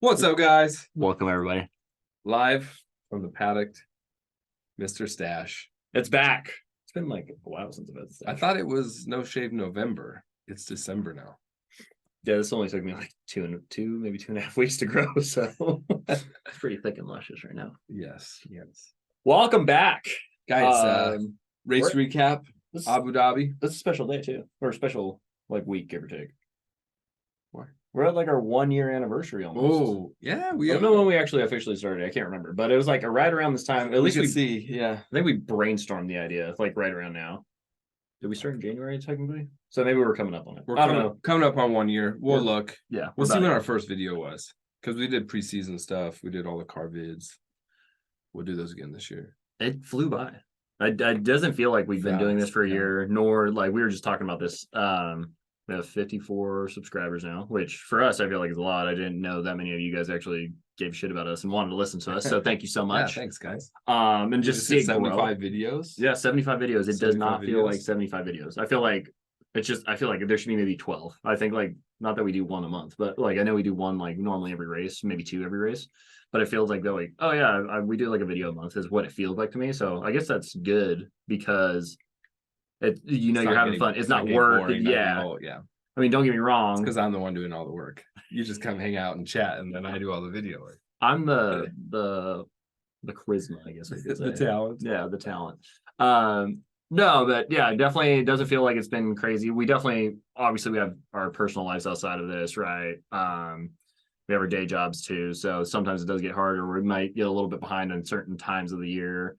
What's up, guys? Welcome, everybody. Live from the paddock, Mr. Stash. It's back. It's been like a while since I've had I thought it was No Shave November. It's December now. Yeah, this only took me like maybe 2.5 weeks to grow. So it's pretty thick and luscious right now. Yes. Welcome back, Guys, race recap, this, Abu Dhabi. This is a special day too, or a special like week, give or take. Why? We're at like our 1-year anniversary almost. Oh, yeah. I don't know when we actually officially started. I can't remember, but it was like right around this time. At least we see. Yeah. I think we brainstormed the idea like right around now. Did we start in January technically? So maybe we're coming up on it. I don't know. Coming up on 1 year. We'll look. Yeah. We'll see when our first video was. Because we did preseason stuff. We did all the car vids. We'll do those again this year. It flew by. It doesn't feel like we've been doing this for a year, nor like we were just talking about this. We have 54 subscribers now, which for us, I feel like is a lot. I didn't know that many of you guys actually gave a shit about us and wanted to listen to us. So thank you so much. Yeah, thanks, guys. And just see 75 videos. Yeah, 75 videos. It does not feel like 75 videos. I feel like there should be maybe 12. I think like not that we do one a month, but like I know we do one like normally every race, maybe 2 every race. But it feels like they're like, oh yeah, we do like a video a month is what it feels like to me. So I guess that's good because you're having fun. It's not work. Boring, yeah. Yeah. I mean, don't get me wrong. Because I'm the one doing all the work. You just come hang out and chat, and then I do all the video work. I'm the charisma, I guess. The talent. Yeah, the talent. No, but yeah, definitely doesn't feel like it's been crazy. We obviously we have our personal lives outside of this, right? We have our day jobs too, so sometimes it does get harder. We might get a little bit behind on certain times of the year,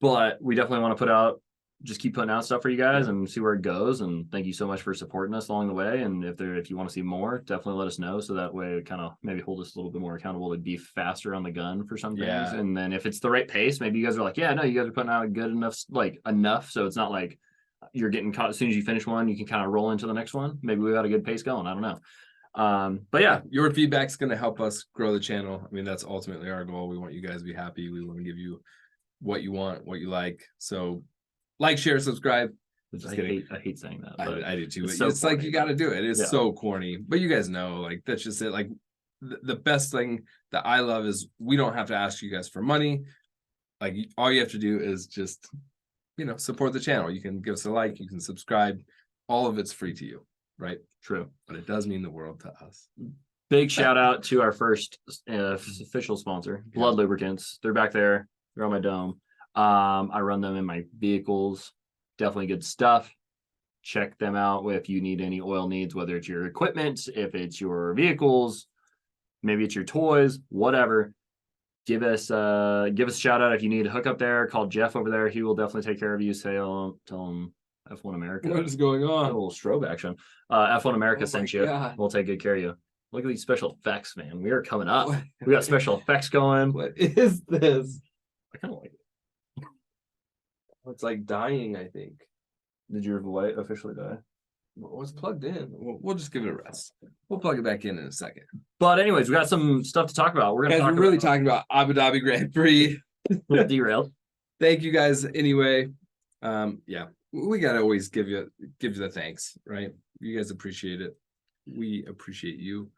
but we definitely want to just keep putting out stuff for you guys and see where it goes. And thank you so much for supporting us along the way. And if you want to see more, definitely let us know. So that way it kind of maybe hold us a little bit more accountable to be faster on the gun for some things. And then if it's the right pace, maybe you guys are like, yeah, no, you guys are putting out good enough. So it's not like you're getting caught as soon as you finish one, you can kind of roll into the next one. Maybe we got a good pace going. I don't know. But yeah, your feedback's going to help us grow the channel. I mean, that's ultimately our goal. We want you guys to be happy. We want to give you what you want, what you like. So like, share, subscribe. I hate saying that. But I do too. It's like you got to do it. It's so corny, but you guys know, like that's just it. Like the best thing that I love is we don't have to ask you guys for money. Like all you have to do is just, support the channel. You can give us a like, you can subscribe. All of it's free to you, right? True, but it does mean the world to us. Big shout out to our first official sponsor, Blood Lubricants. They're back there. They're on my dome. I run them in my vehicles. Definitely good stuff. Check them out if you need any oil needs, whether it's your equipment, if it's your vehicles, maybe it's your toys, whatever. Give us a shout out if you need a hookup there. Call Jeff over there. He will definitely take care of you. Tell him F1 America. What is going on? A little strobe action. F1 America sent you. God. We'll take good care of you. Look at these special effects, man. We are coming up. We got special effects going. What is this? I kind of like it. It's like dying, I think. Did your light officially die? Well, it's plugged in. We'll just give it a rest. We'll plug it back in a second. But anyways, we got some stuff to talk about. We're really talking about Abu Dhabi Grand Prix. Derailed. Thank you guys anyway. We gotta always give you the thanks, right? You guys appreciate it. We appreciate you.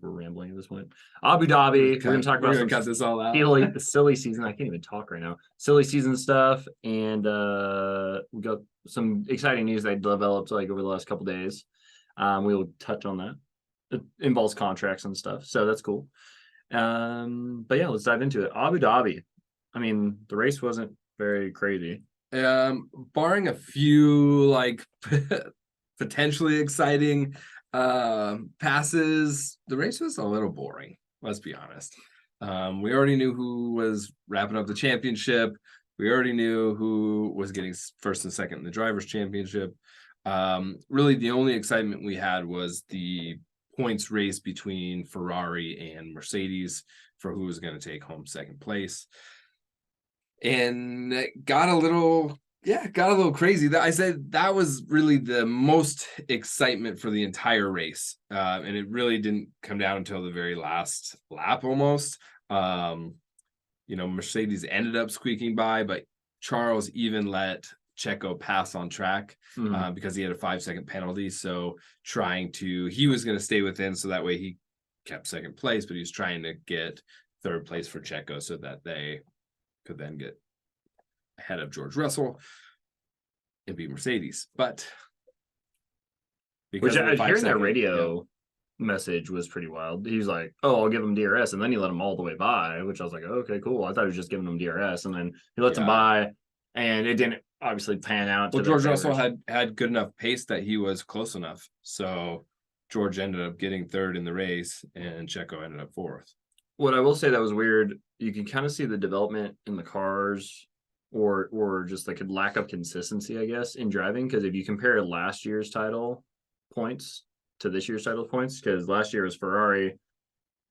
We're rambling at this point. Abu Dhabi. We're gonna talk about cut this all out. silly season. I can't even talk right now. Silly season stuff, and we got some exciting news that developed like over the last couple days. We will touch on that. It involves contracts and stuff, so that's cool. But yeah, let's dive into it. Abu Dhabi. I mean, the race wasn't very crazy. Barring a few like potentially exciting passes, the race was a little boring, let's be honest. We already knew who was wrapping up the championship. We already knew who was getting first and second in the drivers' championship. Really the only excitement we had was the points race between Ferrari and Mercedes for who was going to take home second place, and it got a little crazy. I said that was really the most excitement for the entire race. And it really didn't come down until the very last lap almost. Mercedes ended up squeaking by, but Charles even let Checo pass on track because he had a 5-second penalty. So he was going to stay within so that way he kept second place, but he was trying to get third place for Checo so that they could then get ahead of George Russell and beat Mercedes. But Which because of the hearing that 5 second, radio message was pretty wild. He was like, "Oh, I'll give him DRS," and then he let him all the way by, which I was like, "Okay, cool." I thought he was just giving him DRS, and then he lets him by, and it didn't obviously pan out. Well, George Russell had good enough pace that he was close enough, so George ended up getting third in the race, and Checo ended up fourth. What I will say that was weird, you can kind of see the development in the cars, or just like a lack of consistency, I guess, in driving. Because if you compare last year's title points to this year's title points, because last year was Ferrari,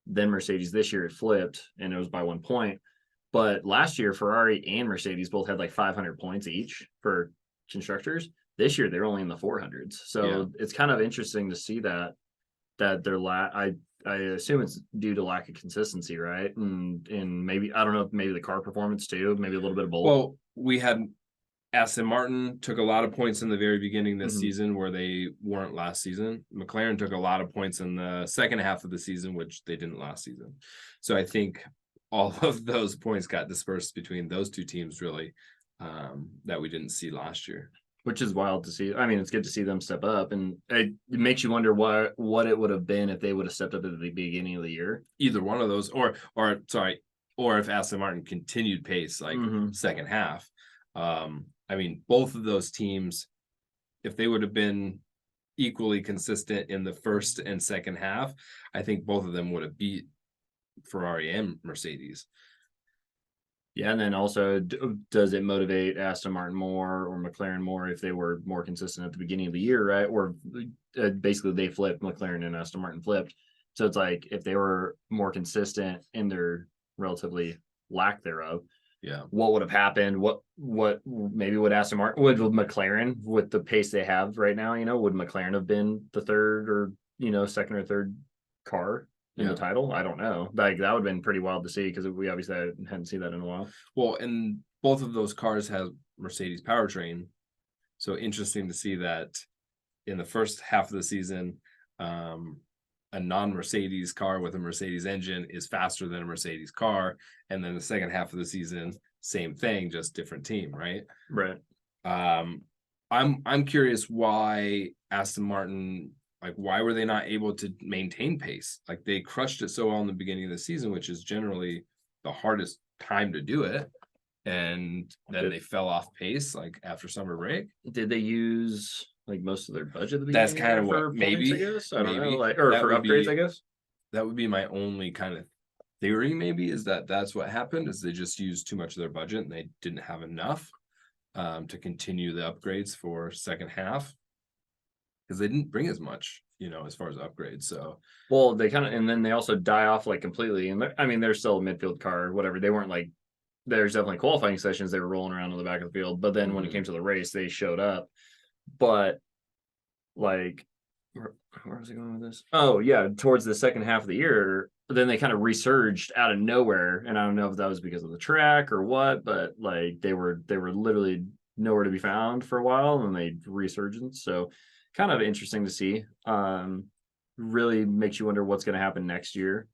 then Mercedes. This year it flipped, and it was by 1 point. But last year, Ferrari and Mercedes both had like 500 points each for constructors. This year, they're only in the 400s. So it's kind of interesting to see that they're I assume it's due to lack of consistency, right? And maybe, I don't know, maybe the car performance too, maybe a little bit of both. Well, we had Aston Martin took a lot of points in the very beginning this season where they weren't last season. McLaren took a lot of points in the second half of the season, which they didn't last season. So I think all of those points got dispersed between those two teams, really, that we didn't see last year. Which is wild to see. I mean, it's good to see them step up, and it makes you wonder what it would have been if they would have stepped up at the beginning of the year. Either one of those, or if Aston Martin continued pace like second half. I mean, both of those teams, if they would have been equally consistent in the first and second half, I think both of them would have beat Ferrari and Mercedes. Yeah, and then also, does it motivate Aston Martin more or McLaren more if they were more consistent at the beginning of the year, right? Or basically they flipped, McLaren and Aston Martin flipped. So it's like if they were more consistent in their relatively lack thereof, what would have happened? What maybe would Aston Martin, would McLaren, with the pace they have right now, would McLaren have been the third or second or third car in the title? I don't know. Like, that would have been pretty wild to see, because we obviously hadn't seen that in a while. Well, and both of those cars have Mercedes powertrain, so interesting to see that in the first half of the season, a non-Mercedes car with a Mercedes engine is faster than a Mercedes car, and then the second half of the season, same thing, just different team, right? Right. I'm curious why Aston Martin, like, why were they not able to maintain pace? Like, they crushed it so well in the beginning of the season, which is generally the hardest time to do it, and then they fell off pace like after summer break. Did they use like most of their budget at the beginning? That's kind of what maybe, I guess. I don't know, like, or for upgrades, I guess. That would be my only kind of theory, maybe, is that's what happened, is they just used too much of their budget and they didn't have enough to continue the upgrades for second half, because they didn't bring as much, as far as upgrades. So, well, they kind of, and then they also die off like completely. And I mean, they're still a midfield car, whatever. They weren't like, there's definitely qualifying sessions they were rolling around on the back of the field, but then when it came to the race, they showed up. But like, where was I going with this? Oh yeah, towards the second half of the year, then they kind of resurged out of nowhere, and I don't know if that was because of the track or what, but like they were literally nowhere to be found for a while, and they resurged. So kind of interesting to see. Really makes you wonder what's going to happen next year.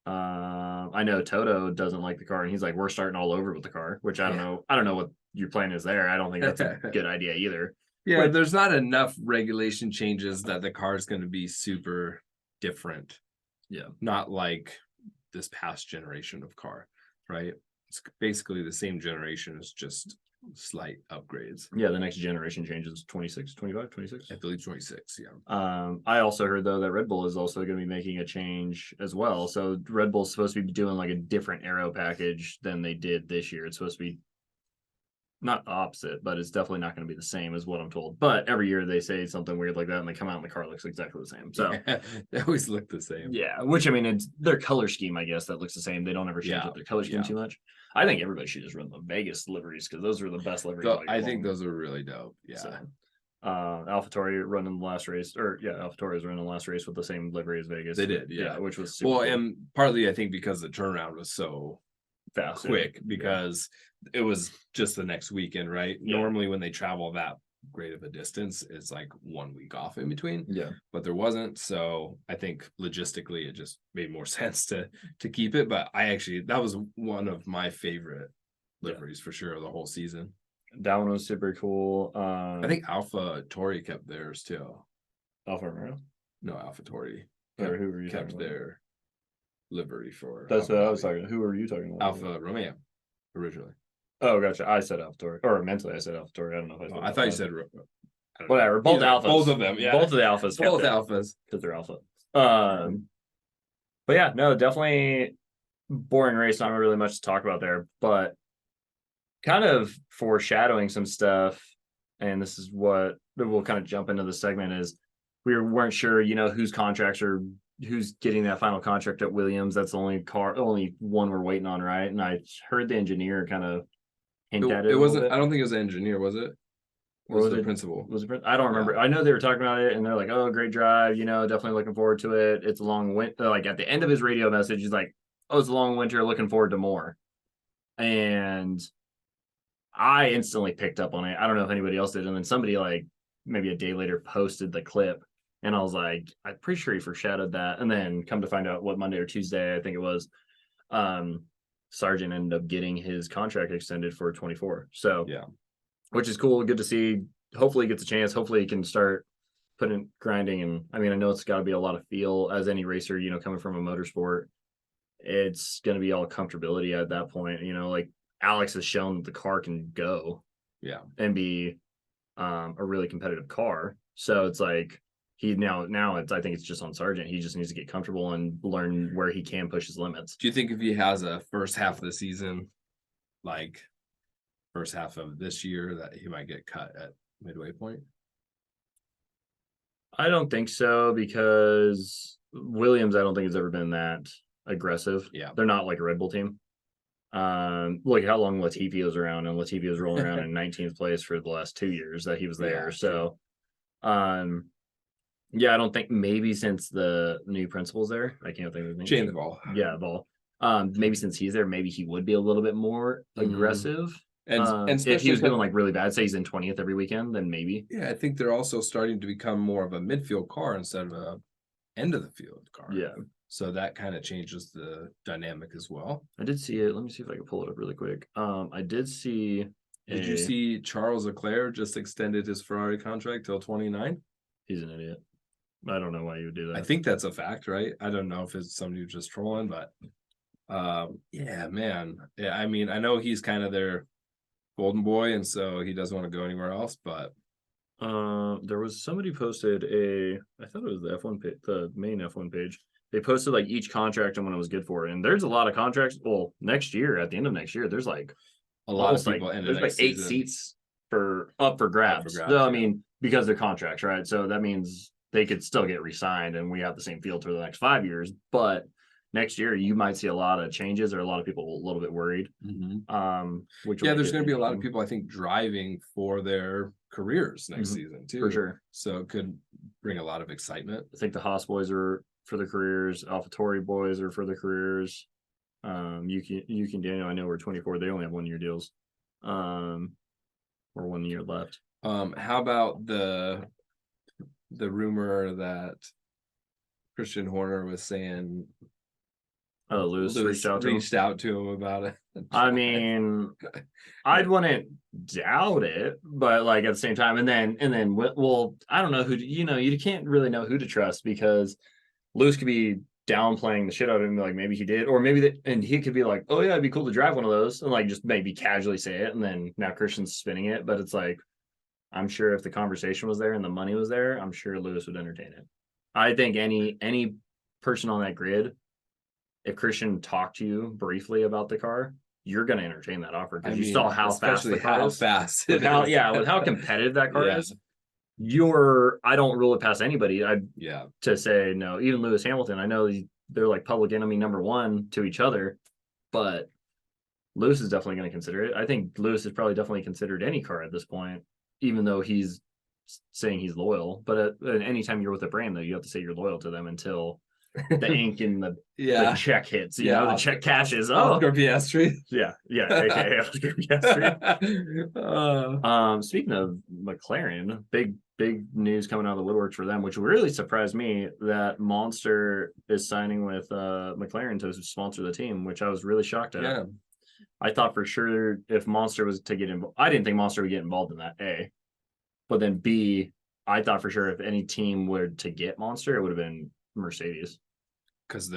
I know Toto doesn't like the car, and he's like, we're starting all over with the car, which I don't know. I don't know what your plan is there. I don't think that's a good idea either. Yeah, but there's not enough regulation changes that the car is going to be super different. Yeah. Not like this past generation of car, right? It's basically the same generation, it's just slight upgrades. Yeah, the next generation changes 26, 25, 26? I believe 26, yeah. I also heard, though, that Red Bull is also going to be making a change as well. So Red Bull's supposed to be doing like a different aero package than they did this year. It's supposed to be not opposite, but it's definitely not going to be the same, as what I'm told. But every year they say something weird like that, and they come out and the car looks exactly the same. So they always look the same. Yeah, which, I mean, it's their color scheme, I guess, that looks the same. They don't ever change up their color scheme too much. I think everybody should just run the Vegas liveries, because those are the best liveries. I think those are really dope. Yeah. So, AlphaTauri running the last race, AlphaTauri is running the last race with the same livery as Vegas. They did, yeah, which was super cool. cool. And partly I think because the turnaround was so fast, quick, because it was just the next weekend, right? Yeah. Normally when they travel that great of a distance. It's like 1 week off in between, Yeah. but there wasn't. So I think logistically it just made more sense to keep it. But that was one of my favorite liveries for sure the whole season. That one was super cool. I think Alpha Tori kept theirs too. Alfa Romeo. No, Alpha Tori Or who were you kept talking about? their livery for. That's Abu what I was Dhabi. talking. Who were you talking about? Alpha Romeo originally. Oh, gotcha. I said AlphaTauri, or mentally I said AlphaTauri. I don't know if I said. I thought you said whatever. Both alphas. Both of them. Yeah. Both of the alphas. Both alphas. Because they're alpha. But yeah, no, definitely boring race. Not really much to talk about there, but kind of foreshadowing some stuff. And this is what we'll kind of jump into the segment is we weren't sure, whose contracts are who's getting that final contract at Williams. That's the only one we're waiting on, right? And I heard the engineer kind of hint at it. It wasn't. I don't think it was an engineer, was it? Or was the it principal? Was it? I don't remember. I know they were talking about it, and they're like, "Oh, great drive! Definitely looking forward to it. It's a long winter." Like at the end of his radio message, he's like, "Oh, it's a long winter. Looking forward to more." And I instantly picked up on it. I don't know if anybody else did, and then somebody like maybe a day later posted the clip, and I was like, "I'm pretty sure he foreshadowed that." And then come to find out, what Monday or Tuesday, I think it was, Sargent ended up getting his contract extended for 24. So yeah. Which is cool. Good to see. Hopefully he gets a chance. Hopefully he can start putting grinding. And I mean, I know it's got to be a lot of feel as any racer, coming from a motorsport. It's going to be all comfortability at that point. Like Alex has shown that the car can go, yeah, and be a really competitive car. So it's like now I think it's just on Sargent. He just needs to get comfortable and learn where he can push his limits. Do you think if he has a first half of the season, like first half of this year, that he might get cut at midway point? I don't think so, because Williams, I don't think has ever been that aggressive. Yeah. They're not like a Red Bull team. Look how long Latifi was around, and Latifi was rolling around in 19th place for the last 2 years that he was there. Yeah, so, yeah, I don't think, maybe since the new principal's there, I can't think of his name. James Ball. Yeah, Ball. Maybe since he's there, maybe he would be a little bit more aggressive. And if he was doing like really bad, say he's in 20th every weekend, then maybe. Yeah, I think they're also starting to become more of a midfield car instead of a end of the field car. Yeah. So that kind of changes the dynamic as well. I did see it. Let me see if I can pull it up really quick. I did see. Did you see Charles Leclerc just extended his Ferrari contract till 29? He's an idiot. I don't know why you would do that. I think that's a fact, right? I don't know if it's somebody who's just trolling, but yeah, man. Yeah, I mean, I know he's kind of their golden boy, and so he doesn't want to go anywhere else, but there was somebody posted I thought it was the F1 page, the main F1 page. They posted like each contract and when it was good for, and there's a lot of contracts. Well, next year, at the end of next year, there's like a lot of people there's like 8 seats up for grabs. So I mean, because they're contracts, right? So that means they could still get re-signed, and we have the same field for the next 5 years. But next year, you might see a lot of changes, or a lot of people a little bit worried. Mm-hmm. Yeah, there's going to be a lot of people, I think, driving for their careers next season too, for sure. So it could bring a lot of excitement. I think the Haas boys are for their careers. AlphaTauri boys are for their careers. Yuki and Daniel, I know, we're 24. They only have 1 year deals, or 1 year left. How about the rumor that Christian Horner was saying? Lewis reached out to him about it. I mean, I wouldn't doubt it, but like at the same time, and then well, I don't know who you can't really know who to trust, because Lewis could be downplaying the shit out of him, like maybe he did, or maybe and he could be like, oh yeah, it'd be cool to drive one of those, and like just maybe casually say it, and then now Christian's spinning it. But it's like, I'm sure if the conversation was there and the money was there, I'm sure Lewis would entertain it. I think any person on that grid, if Christian talked to you briefly about the car, you're going to entertain that offer, because you saw how fast the car is. With how competitive that car is. I don't rule it past anybody. To say no. Even Lewis Hamilton, I know they're like public enemy number one to each other, but Lewis is definitely going to consider it. I think Lewis has probably definitely considered any car at this point, even though he's saying he's loyal. But anytime you're with a brand, though, you have to say you're loyal to them until the ink and the Yeah. check hits, you Yeah, know, the Oscar- check cashes. Oscar Piastri. Yeah, aka Oscar Piastri. Speaking of McLaren, big news coming out of the woodworks for them, which really surprised me that Monster is signing with McLaren to sponsor the team, which I was really shocked at. Yeah. I thought for sure if Monster was to get involved, I didn't think Monster would get involved in that, A. But then B, I thought for sure if any team were to get Monster, it would have been Mercedes. Because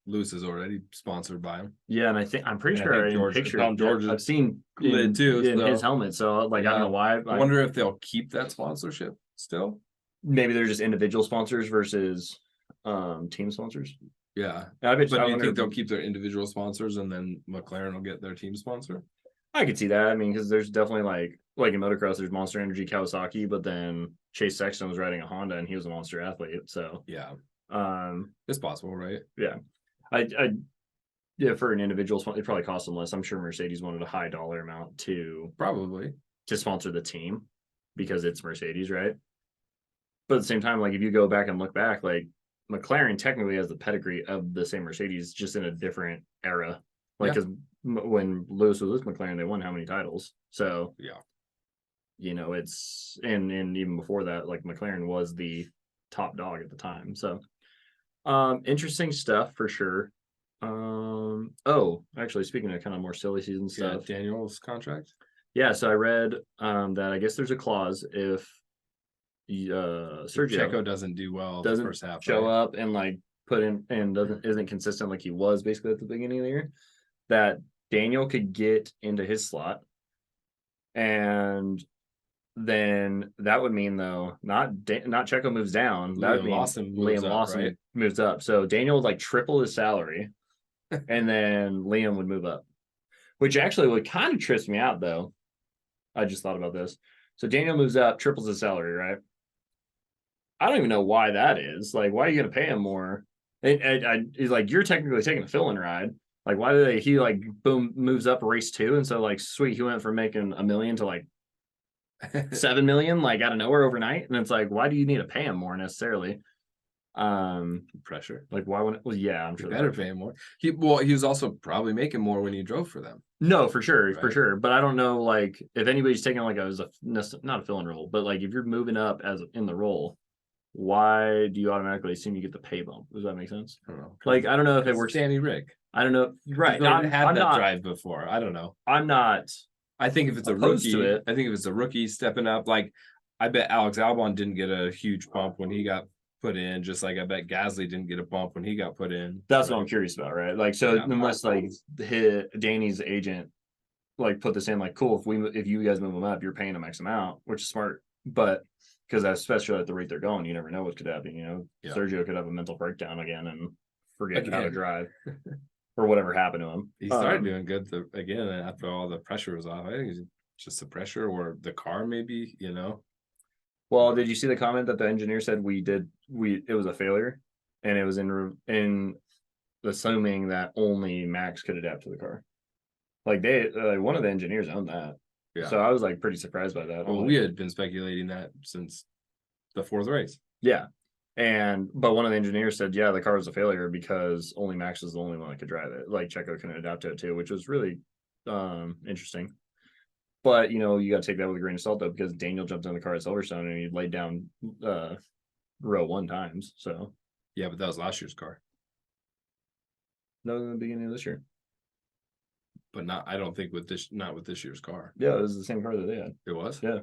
Lewis is already sponsored by him. Yeah, and I'm pretty And I sure think in George- pictures Tom George I've seen lid too, in so- his helmet. So like I don't Yeah. know why. I wonder if they'll keep that sponsorship still. Maybe they're just individual sponsors versus team sponsors. Yeah. I bet But I do you wonder think they'll if- keep their individual sponsors and then McLaren will get their team sponsor? I could see that. I mean, because there's definitely like in motocross, there's Monster Energy, Kawasaki, but then Chase Sexton was riding a Honda and he was a Monster athlete. So Yeah. um It's possible, right? I yeah, for an individual sponsor, it probably cost them less. I'm sure Mercedes wanted a high dollar amount to Probably. sponsor the team because it's Mercedes, right? But at the same time, like if you go back and look back, like McLaren technically has the pedigree of the same Mercedes, just in a different era. Like because when Lewis was with McLaren, they won how many titles? So Yeah. you know, it's and even before that, like McLaren was the top dog at the time. So interesting stuff for sure. Oh, actually speaking of kind of more silly season Yeah, stuff. Daniel's contract. Yeah, so I read that I guess there's a clause if Sergio Checo doesn't do well doesn't the first half. show right? up and like put in and isn't consistent like he was basically at the beginning of the year, that Daniel could get into his slot. And then that would mean though not Checo moves down. That would Liam mean Lawson moves Liam up, Lawson right? moves up. So Daniel would like triple his salary, and then Liam would move up, which actually would kind of trips me out though. I just thought about this. So Daniel moves up, triples his salary, right? I don't even know why that is. Like, why are you going to pay him more? He's like, you're technically taking a fill-in ride. Like, why do he like boom moves up race 2, and so like sweet, he went from making $1 million to like 7 million, like out of nowhere overnight, and it's like, why do you need to pay him more necessarily? Pressure. Like why wouldn't? Well, yeah, I'm You sure better pay him more. He was also probably making more when he drove for them. No, for sure, for Right. sure. But I don't know, like if anybody's taking like not a fill-in role, but like if you're moving up as in the role, why do you automatically assume you get the pay bump? Does that make sense? I don't know. Like I don't know if it It's works. Danny Rick. I don't know. Right. He's already I'm had that not. drive before. I don't know. I'm not. I think if it's a Opposed to rookie, it. I think if it's a rookie stepping up, like I bet Alex Albon didn't get a huge bump when he got put in, just like I bet Gasly didn't get a bump when he got put in. That's what I'm curious about, right? Like, so Yeah. unless like Danny's agent like put this in, like, cool, if you guys move him up, you're paying him X amount, which is smart. But because especially at the rate they're going, you never know what could happen. You know, Yeah. Sergio could have a mental breakdown again and forget how to Again. drive, or whatever happened to him. He started doing good again after all the pressure was off. I think it's just the pressure or the car, maybe, you know. Well, did you see the comment that the engineer said it was a failure, and it was in assuming that only Max could adapt to the car. Like one of the engineers owned that. Yeah. So I was like pretty surprised by that. Well, we had been speculating that since the 4th race. Yeah. But one of the engineers said, yeah, the car was a failure because only Max was the only one that could drive it. Like Checo couldn't adapt to it too, which was really interesting. But you know, you got to take that with a grain of salt though, because Daniel jumped in the car at Silverstone and he laid down row 1 times. So Yeah, but that was last year's car. no, in the beginning of this year. But I don't think not with this year's car. Yeah, it was the same car that they had. It was? Yeah.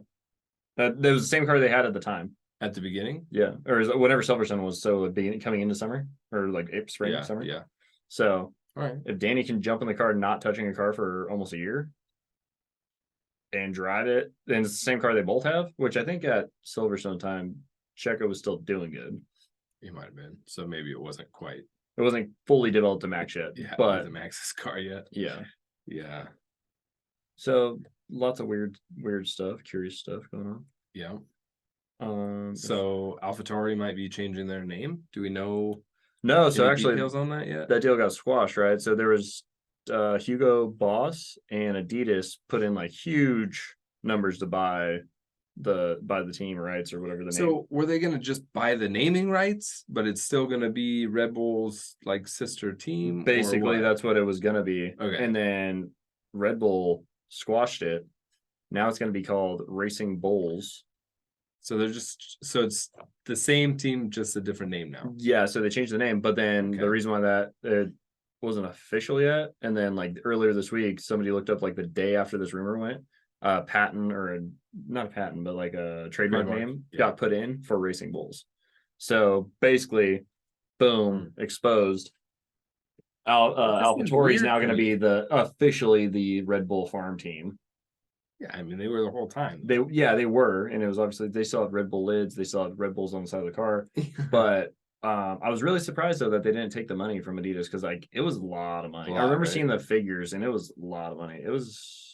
That was the same car they had at the time. At the beginning? Yeah, or whatever Silverstone was. So coming into summer or like spring, Yeah, summer. yeah. So All right. if Danny can jump in the car, not touching a car for almost a year, and drive it, then it's the same car they both have. Which I think at Silverstone time, Checo was still doing good. He might have been. So maybe it wasn't quite. It wasn't fully developed to Max yet, Yeah, but the Max's car yet. yeah. Yeah. So lots of weird stuff, curious stuff going on. Yeah. So AlphaTauri might be changing their name. Do we know no? So any actually, details on that yet? that deal got squashed, right? So there was Hugo Boss and Adidas put in like huge numbers to buy the team rights or whatever the name. So were they gonna just buy the naming rights, but it's still gonna be Red Bull's like sister team? Basically, that's what it was gonna be. Okay. And then Red Bull squashed it. Now it's gonna be called Racing Bulls. so it's the same team, just a different name now. Yeah, so they changed the name, but then Okay. the reason why that it wasn't official yet, and then like earlier this week, somebody looked up like the day after this rumor went, patent not a patent, but like a trademark name got put in for Racing Bulls. So basically, boom, exposed. AlphaTauri is now going to be officially the Red Bull farm team. Yeah, I mean they were the whole time. They were, and it was obviously they still have Red Bull lids, they still have Red Bulls on the side of the car, but I was really surprised though that they didn't take the money from Adidas because like it was a lot of money. I remember seeing the figures and it was a lot of money. It was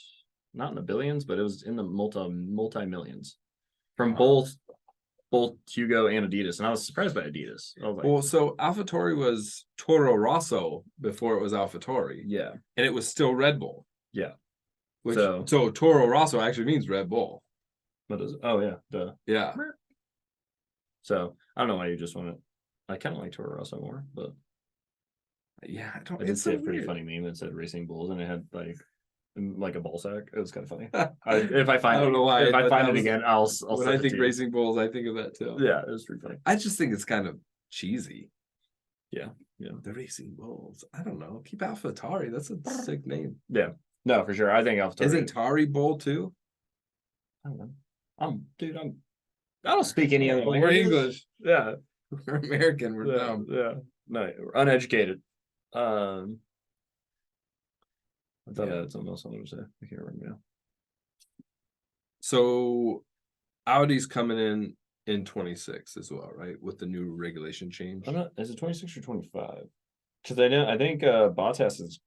not in the billions, but it was in the multi millions from both Hugo and Adidas, and I was surprised by Adidas. I was like, well, so AlphaTauri was Toro Rosso before it was AlphaTauri, yeah, and it was still Red Bull. yeah. Which, so Toro Rosso actually means Red Bull. What is it? Oh yeah, duh. Yeah. So I don't know why you just want to. I kind of like Toro Rosso more, but yeah, I did see a pretty funny meme that said Racing Bulls and it had like a ball sack. It was kind of funny. If I find, I don't know why. If I find it again, I'll. When I think Racing Bulls, I think of that too. Yeah, it was pretty funny. I just think it's kind of cheesy. Yeah, yeah. The Racing Bulls. I don't know. Keep AlphaTauri. That's a sick name. Yeah. No, for sure. I think AlphaTauri. Isn't Tari Bull too? I don't know. I don't speak any other language. We're English. Yeah. We're American. We're dumb. Yeah. No, we're uneducated. I thought I had something else I wanted to say. I can't remember now. So Audi's coming in 26 as well, right? With the new regulation change. Is it 26 or 25? Because I think Bottas's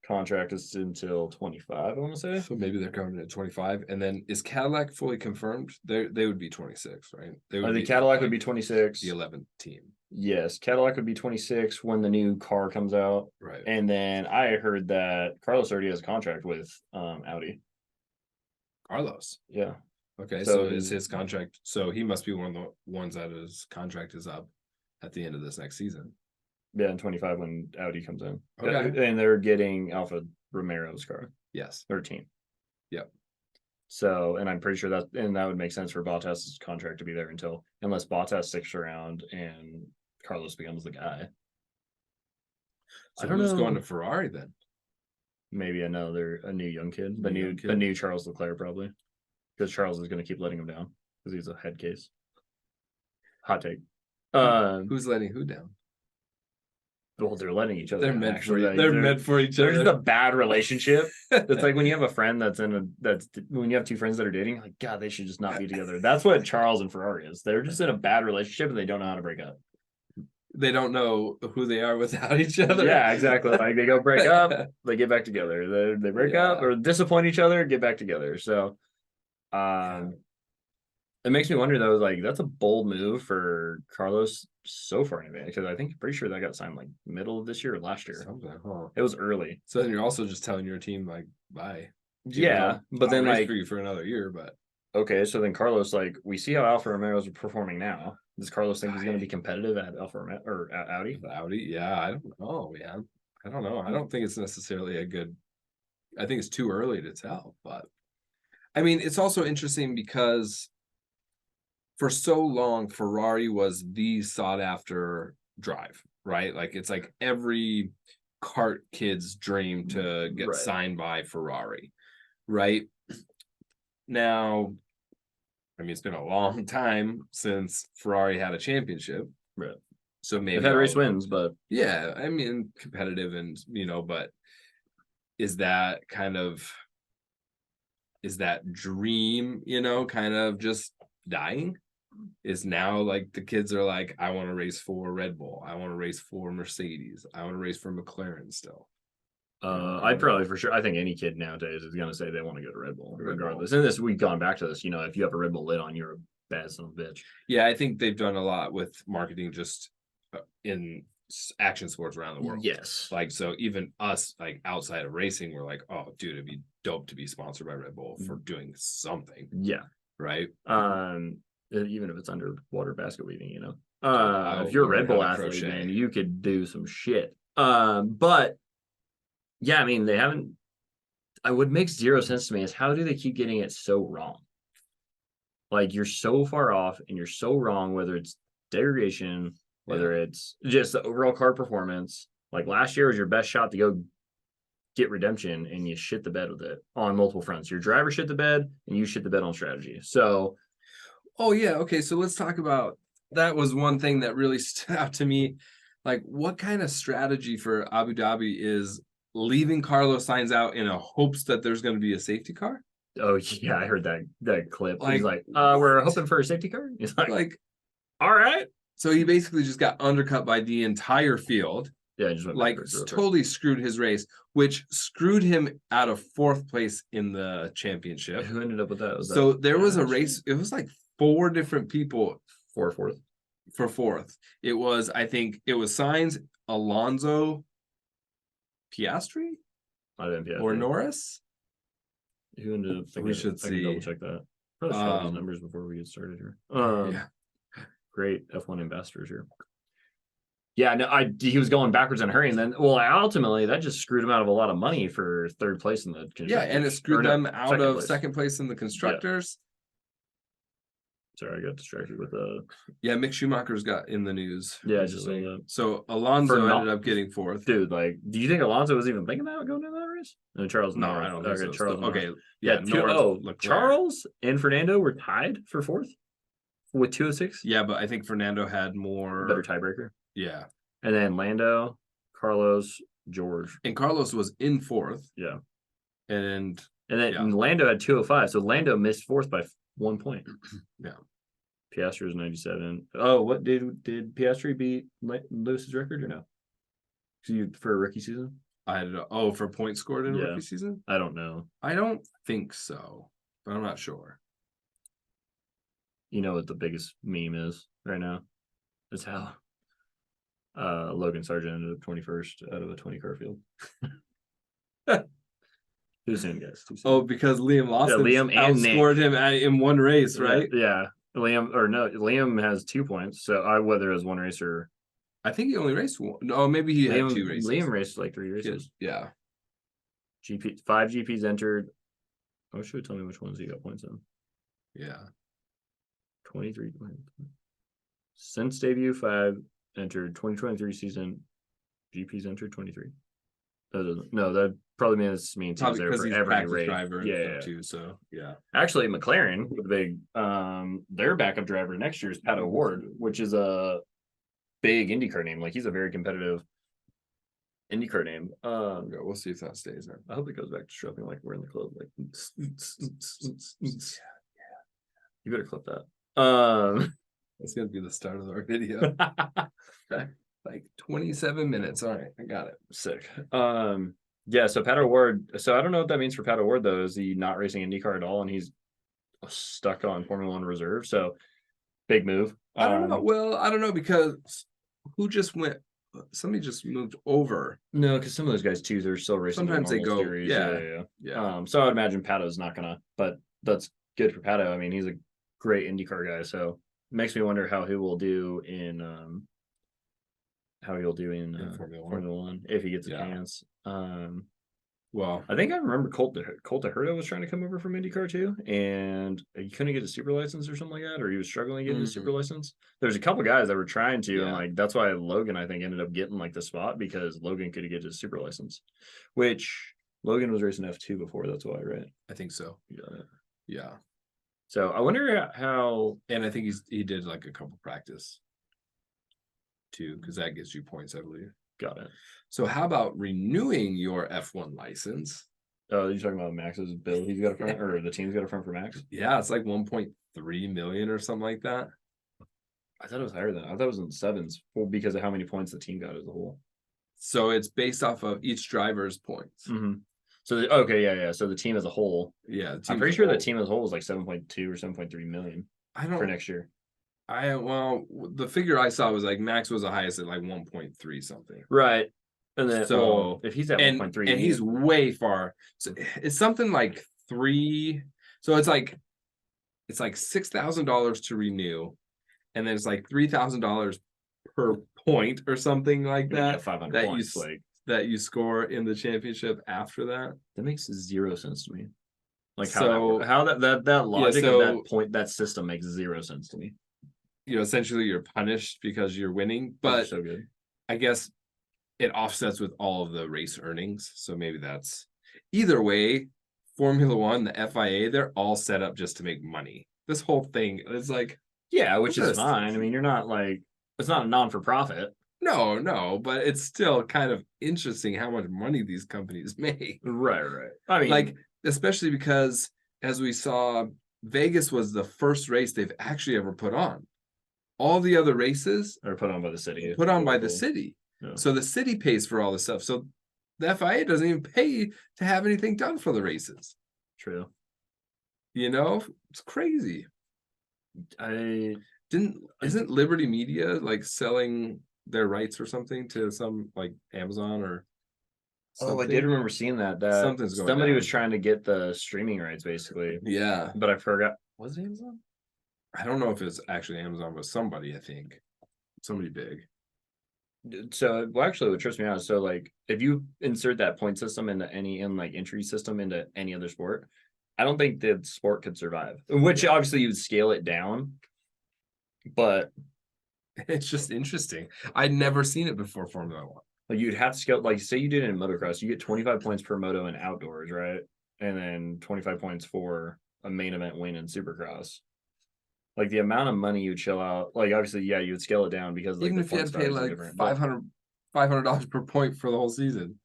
contract is until 25, I want to say. So maybe they're coming at 25. And then is Cadillac fully confirmed? They would be 26, right? I think Cadillac would be 26. The 11th team. Yes, Cadillac would be 26 when the new car comes out. Right. And then I heard that Carlos already has a contract with Audi. Carlos. Yeah. Okay, so is his contract, so he must be one of the ones that his contract is up at the end of this next season. Yeah, in 25 when Audi comes in. Okay. And they're getting Alfa Romero's car. Yes. Their team. Yep. So, and I'm pretty sure that would make sense for Bottas's contract to be there unless Bottas sticks around and Carlos becomes the guy. So who's going to Ferrari then? Maybe a new young kid. The new Charles Leclerc probably. Because Charles is going to keep letting him down because he's a head case. Hot take. Who's letting who down? Well, they're letting each other. They're down, meant for they're meant for each other. There's just a bad relationship. It's like when you have a friend when you have two friends that are dating, like, God, they should just not be together. That's what Charles and Ferrari is. They're just in a bad relationship and they don't know how to break up. They don't know who they are without each other. Yeah, exactly. Like they go break up, they get back together. They break up or disappoint each other, get back together. So it makes me wonder though, like that's a bold move for Carlos so far in advance because I think pretty sure that got signed like middle of this year or last year. It was early. So then you're also just telling your team like bye. Yeah, but then like for you for another year, but okay, so then Carlos, like we see how Alfa Romeo's performing now. Does Carlos think he's going to be competitive at Alfa Romeo or at Audi? Audi, yeah, I don't know, man. I don't know. I don't think it's necessarily a good. I think it's too early to tell, but I mean, it's also interesting because for so long, Ferrari was the sought after drive, right? Like it's like every kart kid's dream to get signed by Ferrari, right? Now, I mean, it's been a long time since Ferrari had a championship. Right. So maybe they've had race wins, but yeah, I mean, competitive and, but is that dream, kind of just dying? Is now like the kids are like, I want to race for Red Bull. I want to race for Mercedes. I want to race for McLaren still. I'd probably for sure. I think any kid nowadays is going to say they want to go to Red Bull, regardless. And we've gone back to this. If you have a Red Bull lid on, you're a bad son of a bitch. Yeah, I think they've done a lot with marketing just in action sports around the world. Yes, like so even us like outside of racing, we're like, oh, dude, it'd be dope to be sponsored by Red Bull for doing something. Yeah, right? Even if it's underwater basket weaving, you know. I'll If you're a learn Red Bull how to athlete, crochet. man, you could do some shit. But yeah, I mean, they haven't. I would make zero sense to me is how do they keep getting it so wrong? Like you're so far off and you're so wrong, whether it's degradation, whether it's just the overall car performance. Like last year was your best shot to go get redemption and you shit the bed with it on multiple fronts. Your driver shit the bed and you shit the bed on strategy. So Oh yeah, okay. So let's talk about that. Was one thing that really stood out to me. Like, what kind of strategy for Abu Dhabi is leaving Carlos Sainz out in a hopes that there's going to be a safety car? oh yeah, I heard that clip. Like, He's like, we're hoping for a safety car. He's like, all right. So he basically just got undercut by the entire field. Yeah, just went like totally screwed his race, which screwed him out of 4th place in the championship. Who ended up with that? So there was a race. It was like 4 different people for 4th. For 4th, it was, I think it was Sainz, Alonso, Piastri, or Norris. Who ended up? We should see. I can double check that. Probably show all these numbers before we get started here. Yeah, great F1 ambassadors here. Yeah, no, he was going backwards in a hurry, and then ultimately that just screwed him out of a lot of money for 3rd place in the constructors. Yeah, and it screwed them out of 2nd place in the constructors. Sorry, I got distracted with Mick Schumacher's got in the news. Yeah, just saw that. So Alonso ended up getting 4th. Dude, like, do you think Alonso was even thinking about going to that race? No, Charles. No, I don't think so. Charles. Okay, yeah. Charles and Fernando were tied for 4th with 206. Yeah, but I think Fernando had better tiebreaker. Yeah, and then Lando, Carlos, George, and Carlos was in 4th. Yeah, and then Lando had 205, so Lando missed 4th by 1 point. Yeah. Piastri was 97. Oh, what did Piastri beat Lewis's record or no? For a rookie season? I don't know. Oh, for points scored in a rookie season? I don't know. I don't think so, but I'm not sure. You know what the biggest meme is right now? It's how Logan Sargent ended up 21st out of a 20 car field. Too soon, guys. Too soon. Oh, because Liam Lawson outscored him in one race, right? Yeah. Liam has 2 points. So whether it was one race or I think he only raced one. No, maybe he had 2 races. Liam raced like 3 races. Yeah. 5 GPs entered. Oh, should tell me which ones he got points on. Yeah. 23 points. Since debut, 5 entered. 2023 season, GPs entered 23. That probably means he's there for every race. Driver too. So yeah. Actually, McLaren with a big their backup driver next year is Pato Ward, which is a big IndyCar name. Like he's a very competitive IndyCar name. We'll see if that stays there. I hope it goes back to struggling like we're in the club. Like you better clip that. That's gonna be the start of our video. Like 27 minutes. All right, I got it. Sick. Yeah, so Pato Ward. So I don't know what that means for Pato Ward though. Is he not racing IndyCar at all, and he's stuck on Formula One reserve? So big move. I don't know. Well, I don't know because who just went? Somebody just moved over. No, because some of those guys too, they're still racing. Sometimes they go. Series. Yeah. So I would imagine Pato's not gonna, but that's good for Pato. I mean, he's a great IndyCar guy, so it makes me wonder how he will do in Formula One if he gets a chance. Well, I think I remember Colt DeHerto was trying to come over from IndyCar too, and he couldn't get a super license or something like that, or he was struggling to get a super license. There's a couple guys that were trying to, and like that's why Logan I think ended up getting like the spot because Logan could get his super license, which Logan was racing F2 before. That's why, right? I think so. Yeah. So I wonder how, and I think he did like a couple practice too, because that gives you points, I believe. Got it. So how about renewing your F1 license? Oh, you're talking about Max's bill he's got a front, or the team's got a front for Max? Yeah, it's like 1.3 million or something like that. I thought it was higher than that. I thought it was in the sevens because of how many points the team got as a whole. So it's based off of each driver's points. Mm-hmm. So yeah. So the team as a whole, I'm pretty sure the team as a whole is like 7.2 or 7.3 million for next year. The figure I saw was like Max was the highest at like 1.3 something. Right. And then if he's at 1.3 and he's way far. So it's something like 3. So it's like it's like $6,000 to renew, and then it's like $3,000 per point or something like that 500 that points. you Like that you score in the championship after that. that makes 0 sense to me. Like So how that logic of so that point, that system makes 0 sense to me. essentially you're punished because you're winning, but so good. I guess it offsets with all of the race earnings. So maybe that's either way. Formula One, the FIA, they're all set up just to make money. This whole thing is like, Yeah, which is Yes. fine. I mean, you're not like it's not a non-for-profit. no, but it's still kind of interesting how much money these companies make. Right. I mean, Like, especially because as we saw, Vegas was the first race they've actually ever put on. All the other races or put on by the city. put on by the Local. city. Yeah. So the city pays for all this stuff. So the FIA doesn't even pay to have anything done for the races. True. You know, it's crazy. I Isn't Liberty Media like selling their rights or something to some like Amazon or something? I did remember seeing that. Something's going somebody down. was trying to get the streaming rights, basically. Yeah. But I forgot. Was it Amazon? I don't know if it's actually Amazon, but somebody, I think. Somebody big. So, well, actually, what trips me out is so like if you insert that point system into any like entry system into any other sport, I don't think the sport could survive. Which obviously you'd scale it down, but It's just interesting. I'd never seen it before Formula One. like you'd have to scale. Like say you did it in motocross, you get 25 points per moto in outdoors, right? And then 25 points for a main event win in Supercross. Like the amount of money you'd chill out, like obviously, yeah, you would scale it down because like Even the if you had point to pay stars are like different, but- $500 per point for the whole season.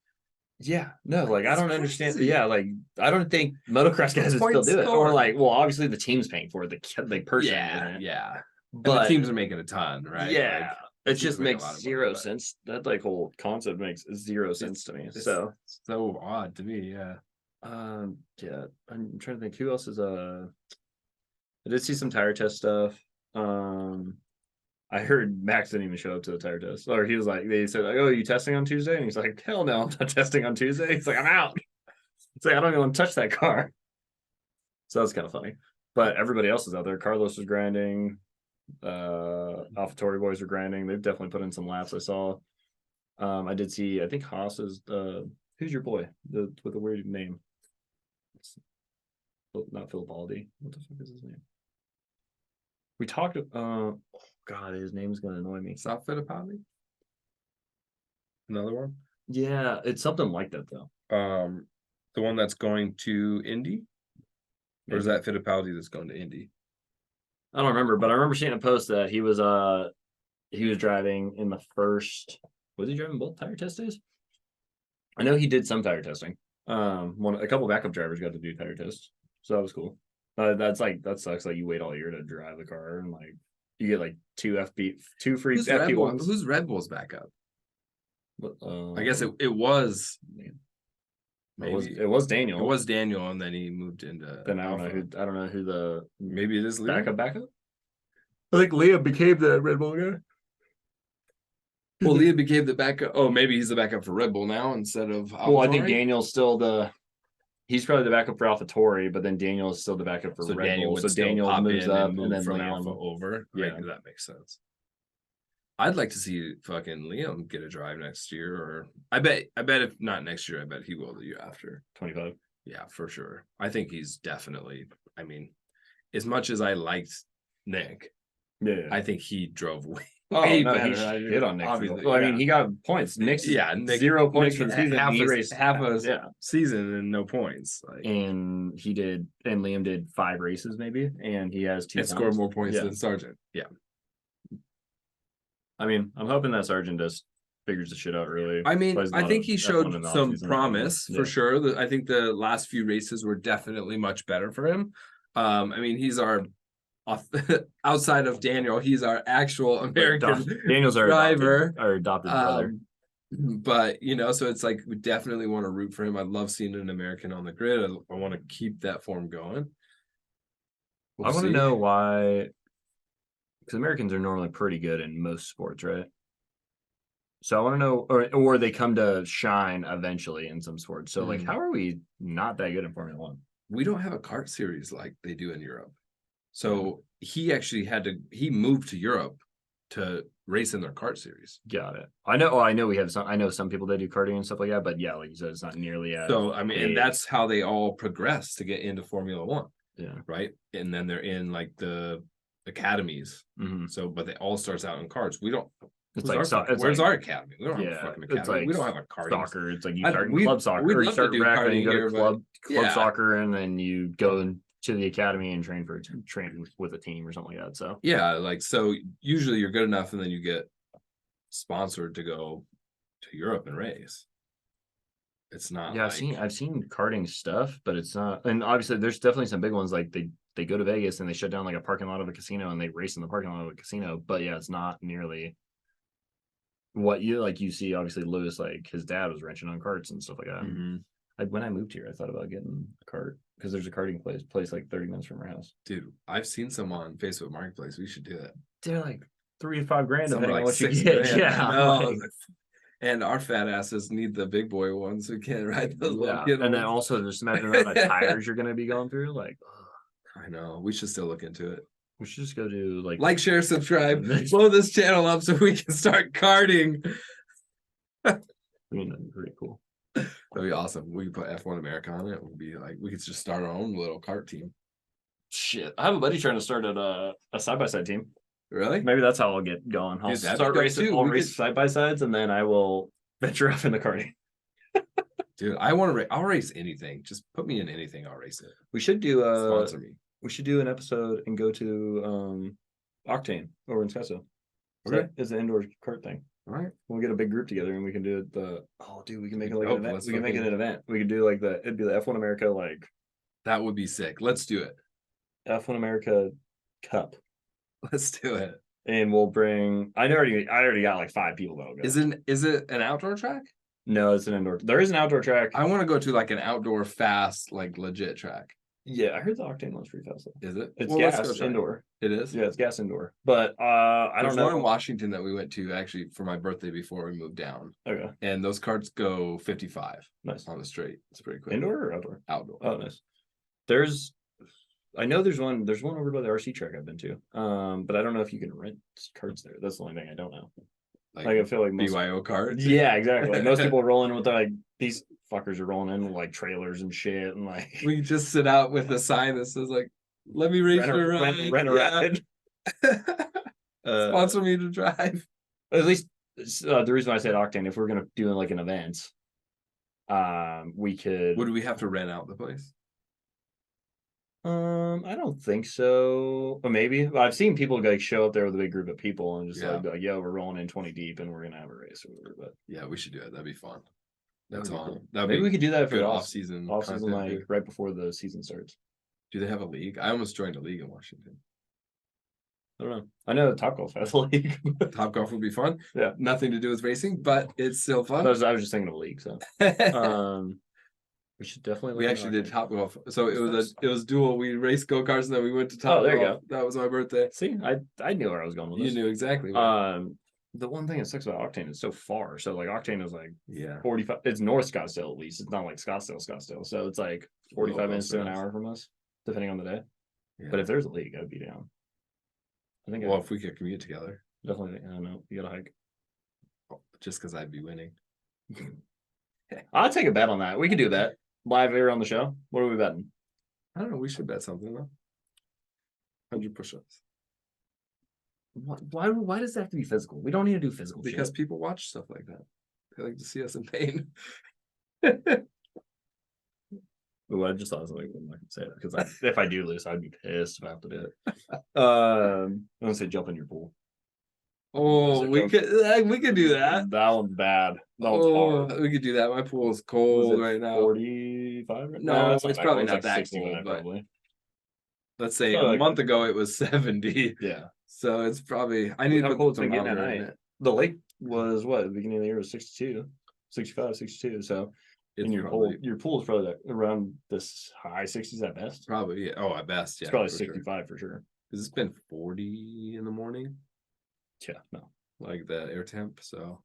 Yeah, no, like I That's don't understand. crazy. Yeah, like I don't think motocross guys would still Points do it, or scored. like, well, obviously the team's paying for it, the person, isn't. Yeah. But And the teams are making a ton, right? yeah, Like, it teams just make a makes lot of money, 0 but sense. That like whole concept makes 0 sense to me. it's So, so odd to me. Yeah. yeah, I'm trying to think who else is I did see some tire test stuff. I heard Max didn't even show up to the tire test, or he was like, they said, like, "Oh, are you testing on Tuesday?" And he's like, "Hell no, I'm not testing on Tuesday." He's like, "I'm out." It's like I don't even want to touch that car. So that's kind of funny. But everybody else is out there. Carlos was grinding. AlphaTauri boys are grinding. They've definitely put in some laps. I saw. I did see. I think Haas is who's your boy? With a weird name. Not Philipaldi. What the fuck is his name? We talked. Oh God, his name's gonna annoy me. South Fittipaldi? Another one? Yeah, it's something like that though. The one that's going to Indy? Or is Maybe. that Fittipaldi that's going to Indy? I don't remember, but I remember seeing a post that he was driving in the first. Was he driving both tire test days? I know he did some tire testing. A couple backup drivers got to do tire tests, so that was cool. That sucks. Like you wait all year to drive the car, and like you get like two free Who's Red Bull? FP1s. Who's Red Bull's backup? I guess it was maybe it was Daniel. It was Daniel, and then he moved into. Then I don't know who the Maybe it is Liam. backup. I think Liam became the Red Bull guy. Well, Liam became the backup. Oh, maybe he's the backup for Red Bull now instead of. Well, I think AlphaTauri? Daniel's still he's probably the backup for AlphaTauri, but then Daniel is still the backup for So Red Daniel Bull. would So still Daniel pop moves in up, and and then from Liam. Alpha over. Yeah. Right, that makes sense. I'd like to see fucking Liam get a drive next year, or I bet if not next year, I bet he will the year after. 25. Yeah, for sure. I think he's definitely. I mean, as much as I liked Nick, Yeah. I think he drove way He better. shit on Nick. Obviously, Well, I yeah. mean, he got points. Nick's Nick, 0 points Nick for the season. half He a, raced half a yeah. season and no points. Like, And Liam did 5 races maybe, and he has 2 and scored points. more points Yeah. than Sargent. Yeah. I mean, I'm hoping that Sargent just figures the shit out really. I mean, Plays a I lot think of he F1 showed in the some offseason. promise Yeah. for sure. I think the last few races were definitely much better for him. I mean, he's our outside of Daniel, he's our actual American Daniel's our driver, adopted brother. But so it's like we definitely want to root for him. I love seeing an American on the grid. I want to keep that form going. I want to know why, because Americans are normally pretty good in most sports, right? So I want to know, or they come to shine eventually in some sports. So like, how are we not that good in Formula One? We don't have a kart series like they do in Europe. So he moved to Europe to race in their kart series. Got it. I know. I know we have some. I know some people that do karting and stuff like that. But yeah, like you said, it's not nearly as. So I mean, and big. that's how they all progress to get into Formula One. Yeah. Right. And then they're in like the academies. Mhm. So, but they all starts out in karts. We don't. It's where's like where's like, our academy? We don't have a yeah, fucking it's academy. like We don't have a karting. soccer. It's like you I- start in we- club soccer, we'd or you love to start do rec, and karting you go here, to but club yeah. soccer, and then you go to the academy and train with a team or something like that. So Yeah, like so usually you're good enough and then you get sponsored to go to Europe and race. It's not yeah, like I've seen karting stuff, but it's not. And obviously, there's definitely some big ones. Like they go to Vegas and they shut down like a parking lot of a casino and they race in the parking lot of a casino. But yeah, it's not nearly what you see. Obviously, Lewis, like his dad was wrenching on karts and stuff like that. Mhm. When I moved here, I thought about getting a cart because there's a karting place like 30 minutes from our house. Dude, I've seen some on Facebook Marketplace. We should do it. They're like $3 to $5 grand, Some are depending on like what you 6 get. grand. Yeah, No, like, and our fat asses need the big boy ones. We can't ride those little yeah. kid And then ones. also just imagine the amount of tires you're gonna be going through. Like, I know. We should still look into it. we should just go to Like, share, subscribe, blow this channel up so we can start karting. I mean, that'd be pretty cool. That'd be awesome. We could put F1 America on it. We'd be like, we could just start our own little kart team. Shit, I have a buddy trying to start a side by side team. Really? Maybe that's how I'll get going. I'll Dude, that'd start be dope, racing. too. I'll We race could- side by sides, and then I will venture off in the karting. Dude, I want to race. I'll race anything. Just put me in anything. I'll race it. We should do Sponsor me. we should do an episode and go to Octane over in Scottsdale. Okay. It's an indoor kart thing. All right. We'll get a big group together and we can do it. Dude, we can make it like Oh, an event. let's We can make it fucking- an event. We could do like it'd be the F1 America, like That would be sick. Let's do it. F1 America Cup. Let's do it. And we'll bring I already got like 5 people that'll go. Is it an outdoor track? No, it's an indoor. There is an outdoor track. I want to go to like an outdoor fast, like legit track. Yeah, I heard the Octane one's pretty fast though. Is it? It's Well, let's go gas try it. indoor. It is. Yeah, it's gas indoor. But I There's don't one in know. Washington that we went to actually for my birthday before we moved down, Okay, and those carts go 55 nice. on the straight. It's pretty quick. Indoor or outdoor? Outdoor. Oh, nice. I know there's one over by the RC track I've been to. But I don't know if you can rent carts there. That's the only thing I don't know. Like I feel like most, BYO cart. yeah, exactly. Like most people roll in with like these fuckers are rolling in with like trailers and shit and like We just sit out with a sign that says like, "Let me race your ride." rent a ride. Sponsor me to drive. At least the reason I said Octane, if we're gonna do like an event, we could. Would we have to rent out the place? I don't think so. Or maybe. But I've seen people like show up there with a big group of people and just Yeah. like, yo, we're rolling in 20 deep and we're gonna have a race or whatever. But Yeah, we should do it. That'd be fun. That's that'd be on. cool. That'd Maybe be we could do that for good the off season. off-season, like right before the season starts. Do they have a league? I almost joined a league in Washington. I don't know. I know Topgolf has a league. Top golf would be fun. Yeah. Nothing to do with racing, but it's still I fun. was just thinking of a league, so we should definitely. We look actually into did Top Golf. So it was dual. We raced go-karts and then we went to Top Oh, there you Golf. That was my birthday. Octane. See, I knew where I was going with You this. knew exactly. Where. The one thing that sucks about Octane is so far. So like Octane is like Yeah. 45. It's North Scottsdale at least. It's not like Scottsdale. So it's like 45 minutes to an hour from us, depending on the day. Yeah. But if there's a league, I'd be down. I think Well, if we could commute together, definitely. I don't know. You gotta hike. just because I'd be winning. I'll take a bet on that. We could do that live here on the show. What are we betting? I don't know. We should bet something though. 100 push-ups. Why does that have to be physical? We don't need to do physical Because shit. people watch stuff like that. They like to see us in pain. Ooh, I just thought of something. I'm not gonna say it because if I do lose, I'd be pissed if I have to do it. I'm gonna say jump in your pool. Oh, we could do that. That one's bad. That one's hard. We could do that. My pool is Was cold it right now. 45? No, that's it's not probably bad. not that 61, cold, but- probably. Let's say Oh, a like- month ago it was 70. Yeah. So it's probably I need How to cold put it's been getting at thermometer in night. it. The lake was what? At the beginning of the year was 62, 65, 62. So It's in your probably, your pool is probably like around this high 60s at best. probably yeah. Oh, at best, yeah. It's probably for sure. 65 for sure. 'Cause it's been 40 in the morning, Yeah, no. like the air temp. So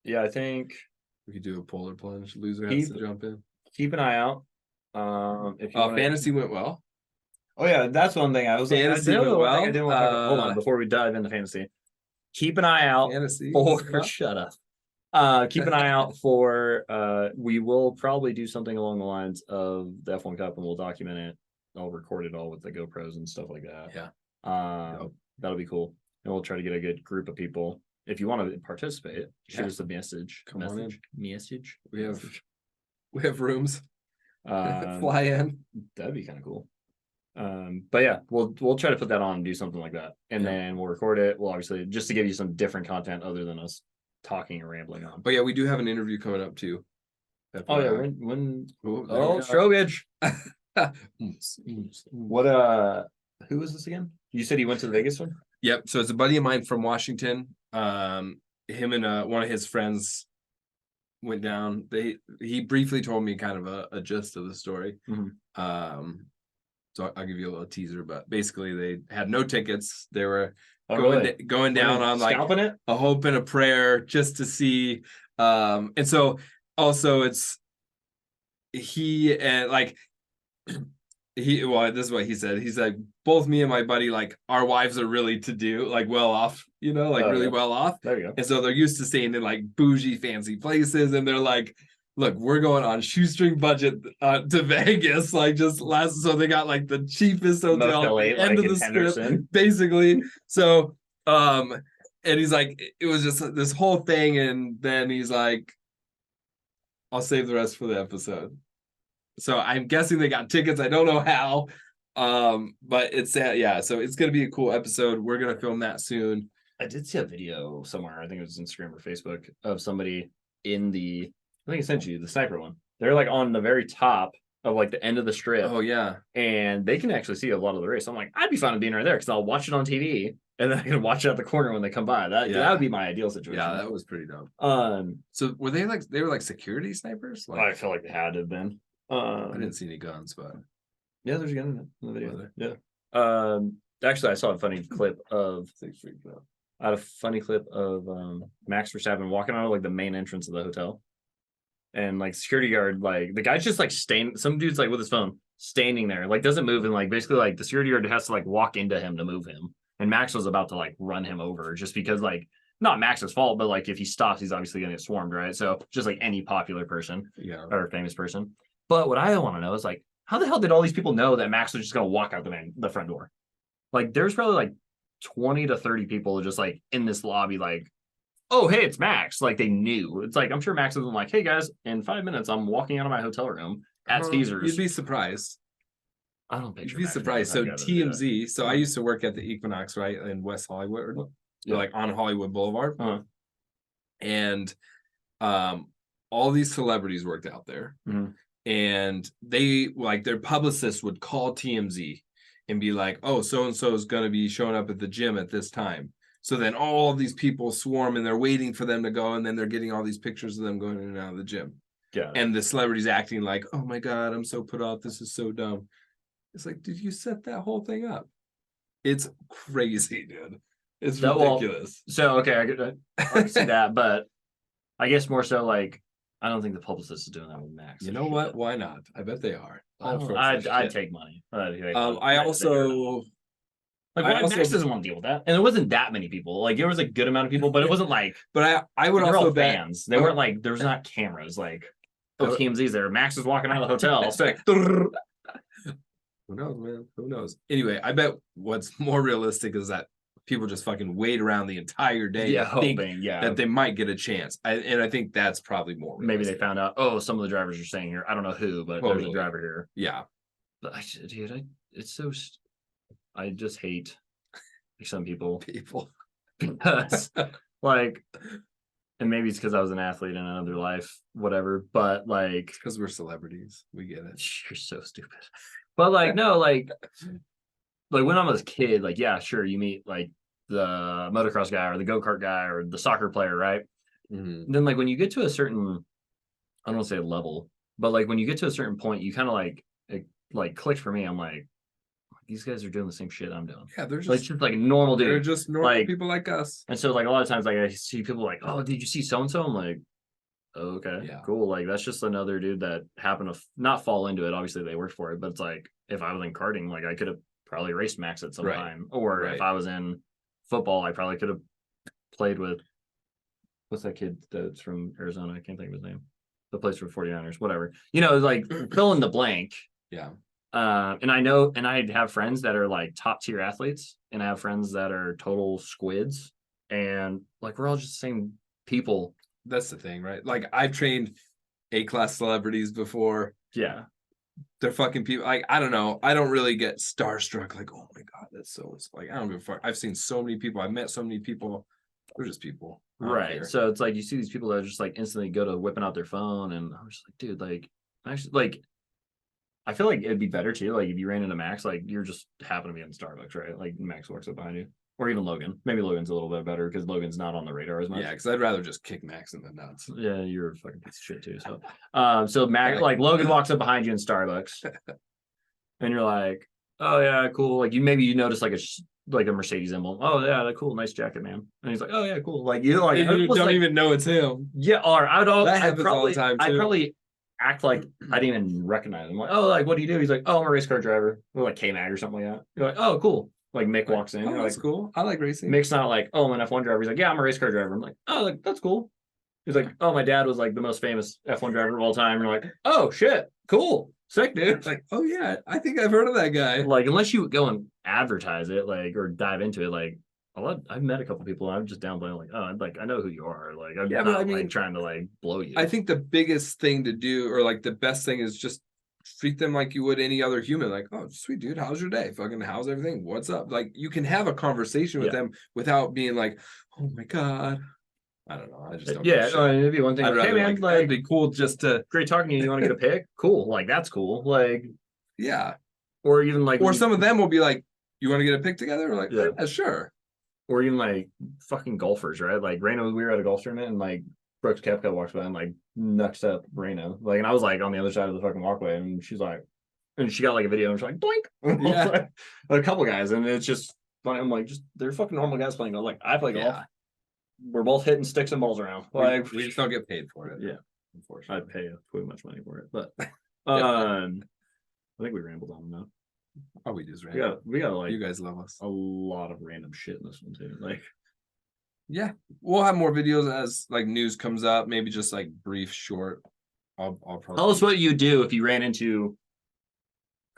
Yeah, I think we could do a polar plunge. Loser has to Keep- jump in. keep an eye out. If you wanna- Fantasy went well. Oh yeah, that's one thing I was like, Fantasy the went other one thing I well. didn't want to talk about. Hold on, before we dive into fantasy, keep an eye out Fantasy. for Huh? shut up. Keep an eye out for we will probably do something along the lines of the F1 Cup and we'll document it. I'll record it all with the GoPros and stuff like that. Yeah. That'll be cool. And we'll try to get a good group of people. If you want to participate, shoot us a message. Come on in. Message. We have rooms. Um, Fly in. That'd be kind of cool. But yeah, we'll try to put that on and do something like that. And Yeah. then we'll record it. We'll obviously just to give you some different content other than us talking and rambling on. But yeah, we do have an interview coming up too. Oh yeah, when Oh, Strobridge. Oops. What who is this again? You said he went to the Vegas one? Yep. So it's a buddy of mine from Washington. Him and one of his friends went down. He briefly told me kind of a gist of the story. Mhm. So I'll give you a little teaser, but basically they had no tickets. They were Really? going down on like Scalping it? a hope and a prayer just to see. And so also it's he and like this is what he said. He's like, both me and my buddy, like our wives are really to do, like well off, like Oh, really yeah. so off. There you go. And so they're used to staying in like bougie, fancy places, and they're like, look, we're going on shoestring budget to Vegas, like just last. So they got like the cheapest hotel Motel at 8, the end like, of in the strip, Henderson. basically. So, and he's like, it was just this whole thing, and then he's like, I'll save the rest for the episode. So I'm guessing they got tickets. I don't know how, but it's yeah. So it's gonna be a cool episode. We're gonna film that soon. I did see a video somewhere. I think it was Instagram or Facebook of somebody in the. I think I sent you the sniper one. They're like on the very top of like the end of the strip. Oh yeah, and they can actually see a lot of the race. I'm like, I'd be fine with being right there because I'll watch it on TV and then I can watch it at the corner when they come by. That would be my ideal situation. yeah, that was pretty dope. So were they like security snipers? Like, I feel like they had to have been. I didn't see any guns, but yeah, there's a gun in the video. Yeah. Actually, I saw a funny clip of. I had a funny clip of Max Verstappen walking out of like the main entrance of the hotel. And like security guard, like the guy's just like staying. Some dude's like with his phone, standing there, like doesn't move, and like basically like the security guard has to like walk into him to move him. And Max was about to like run him over just because like not Max's fault, but like if he stops, he's obviously gonna get swarmed, right? So just like any popular person, or famous person. But what I want to know is like, how the hell did all these people know that Max was just gonna walk out the front door? Like there's probably like 20 to 30 people just like in this lobby, like, oh, hey, it's Max. Like they knew. It's like, I'm sure Max wasn't like, hey guys, in 5 minutes, I'm walking out of my hotel room at Caesars. You'd be surprised. I don't think you'd be surprised. So TMZ. So I used to work at the Equinox, right, in West Hollywood, like on Hollywood Boulevard, and all these celebrities worked out there, and they like their publicists would call TMZ and be like, oh, so and so is going to be showing up at the gym at this time. So then all these people swarm and they're waiting for them to go. And then they're getting all these pictures of them going in and out of the gym. And the celebrities acting like, oh my God, I'm so put off. This is so dumb. It's like, did you set that whole thing up? It's crazy, dude. It's ridiculous. So, okay, I can see that. But I guess more so like, I don't think the publicist is doing that with Max. You know what? Why not? I bet they are. I'd take money. I also... Like, Max doesn't want to deal with that, and it wasn't that many people. Like, there was a good amount of people, but it wasn't like. But I would also bet fans. They weren't like there was not cameras. Like, TMZ's there. Max is walking out of the hotel. It's like, who knows, man? Who knows? Anyway, I bet what's more realistic is that people just fucking wait around the entire day, hoping that they might get a chance. And I think that's probably more realistic. Maybe they found out. Oh, some of the drivers are staying here. I don't know who, but there's a driver here. Yeah, but it's so. I just hate some people because like, and maybe it's because I was an athlete in another life, whatever. But like, because we're celebrities, we get it. You're so stupid. But like, no, like when I was a kid, like, yeah, sure, you meet like the motocross guy or the go-kart guy or the soccer player, right? Then like when you get to a certain, I don't want to say level, but like when you get to a certain point, you kind of like it like clicked for me. I'm like, these guys are doing the same shit I'm doing. Yeah, they're just like normal dude. They're just normal people like us. And so like a lot of times like I see people like, oh, did you see so and so? I'm like, oh, okay, cool. Like that's just another dude that happened to not fall into it. Obviously they worked for it, but it's like if I was in karting, like I could have probably raced Max at some Right. time. Or if I was in football, I probably could have played with what's that kid that's from Arizona? I can't think of his name. The plays for 49ers, whatever. You know, like fill in the blank. Yeah. And I know, and I have friends that are like top tier athletes, and I have friends that are total squids, and like we're all just the same people. That's the thing, right? Like I've trained A-class celebrities before. Yeah. They're fucking people. Like, I don't know. I don't really get starstruck. Like, oh my God, that's so like, I don't give a fuck. I've seen so many people. I've met so many people. They're just people. Right. Care. So it's like you see these people that just like instantly go to whipping out their phone, and I'm just like, dude, like actually, like I feel like it'd be better too. Like if you ran into Max, like you're just happen to be in Starbucks, right? Like Max walks up behind you, or even Logan. Maybe Logan's a little bit better because Logan's not on the radar as much. Yeah, because I'd rather just kick Max in the nuts. Yeah, you're a fucking piece of shit too. So Max, like Logan walks up behind you in Starbucks, and you're like, oh yeah, cool. Like you notice like a Mercedes emblem. Oh yeah, cool, nice jacket, man. And he's like, oh yeah, cool. Like you like you don't even know it's him. Yeah, or I'd happens all the time too. I'd probably act like I didn't even recognize him. Like, oh, like what do you do? He's like, oh, I'm a race car driver, or like K-Mag or something like that. You're like, oh, cool. Like Mick walks in. Oh, that's like, cool. I like racing. Mick's not like, oh, I'm an F1 driver. He's like, yeah, I'm a race car driver. I'm like, oh, like, that's cool. He's like, oh, my dad was like the most famous F1 driver of all time. You're like, oh shit, cool, sick, dude. Like, oh yeah, I think I've heard of that guy. Like, unless you go and advertise it, like, or dive into it, like. I've met a couple people. I'm just downplaying, like, oh, like I know who you are. Like, I'm not but I mean, like trying to like blow you. I think the biggest thing to do, or like the best thing, is just treat them like you would any other human. Like, oh, sweet dude, how's your day? Fucking, how's everything? What's up? Like, you can have a conversation with them without being like, oh my God. I don't know. I just don't. Yeah, it'd be one thing. Like, hey man, like it'd be cool just to. Great talking to you. You want to get a pic? Cool. Like that's cool. Like, yeah. Or even like, or some of them will be like, you want to get a pic together? Or like, yeah, sure. Or even like fucking golfers, right? Like Reno, we were at a golf tournament, and like Brooks Koepka walks by and like knucks up Reno. Like, and I was like on the other side of the fucking walkway, and she's like, and she got like a video, and she's like, doink. Yeah. Like, a couple guys, and it's just funny. I'm like, just they're fucking normal guys playing golf. Like, I play golf. We're both hitting sticks and balls around. Like, we just don't get paid for it. Yeah, unfortunately, I'd pay way much money for it, but I think we rambled on enough. Oh, we just ran. We got like, you guys love us. A lot of random shit in this one too. Like, yeah, we'll have more videos as like news comes up. Maybe just like brief, short. I'll probably tell us what you do if you ran into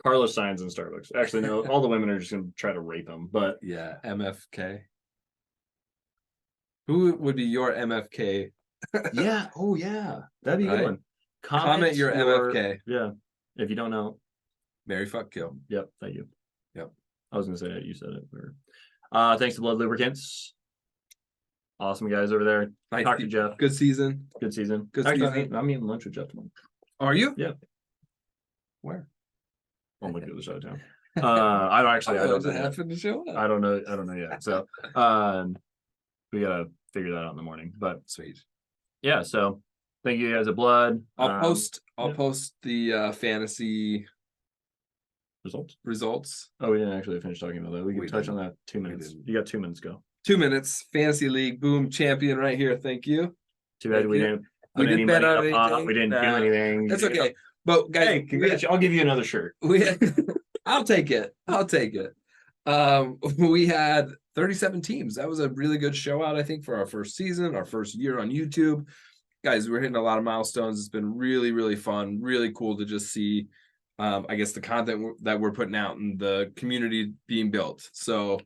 Carlos Sainz in Starbucks. Actually, no, all the women are just gonna try to rape him. But yeah, MFK. Who would be your MFK? Yeah. Oh yeah, that'd be a good one. Comment your MFK. Yeah, if you don't know. Marry, fuck, kill. Yep. Thank you. Yep. I was gonna say it. You said it. Thanks to Blood Lubricants. Awesome guys over there. Nice. Talk to Jeff. Good season. Good season. Good Actually, season. I'm eating lunch with Jeff tomorrow. Are you? Yeah. Where? On the other side of town. I don't actually. I don't know. Happen to show up. I don't know. I don't know yet. So, we gotta figure that out in the morning. But sweet. Yeah. So, thank you guys at Blood. I'll post the fantasy results. Oh, we didn't actually finish talking about that. We can touch on that 2 minutes. You got 2 minutes. Go. 2 minutes. Fantasy league. Boom. Champion right here. Thank you. Too bad we didn't. We didn't bet on anything. We didn't do anything. That's okay. But guys, hey, congratulations. I'll give you another shirt. I'll take it. I'll take it. We had 37 teams. That was a really good show out, I think, for our first season, our first year on YouTube. Guys, we're hitting a lot of milestones. It's been really, really fun, really cool to just see, I guess, the content that we're putting out and the community being built. So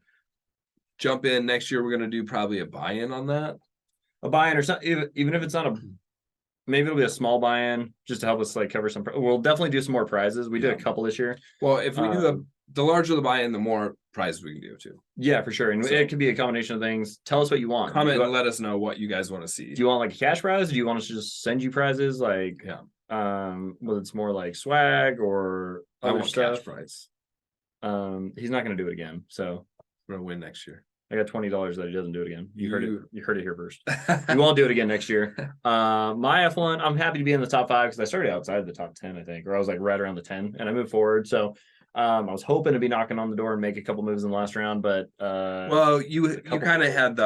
jump in. Next year, we're going to do probably a buy-in on that. A buy-in or something, even if it's not maybe it'll be a small buy-in just to help us like cover some. We'll definitely do some more prizes. We did a couple this year. Well, if we do the larger the buy-in, the more prizes we can do too. Yeah, for sure. And it could be a combination of things. Tell us what you want. Comment and let us know what you guys want to see. Do you want like a cash prize? Do you want us to just send you prizes? Like, whether it's more like swag or other stuff. Cash prize. He's not going to do it again. So we're gonna win next year. I got $20 that he doesn't do it again. You heard it. You heard it here first. We won't do it again next year. My F1, I'm happy to be in the top 5 because I started outside the top 10, I think, or I was like right around the 10, and I moved forward. So I was hoping to be knocking on the door and make a couple moves in the last round, but well, you kind of had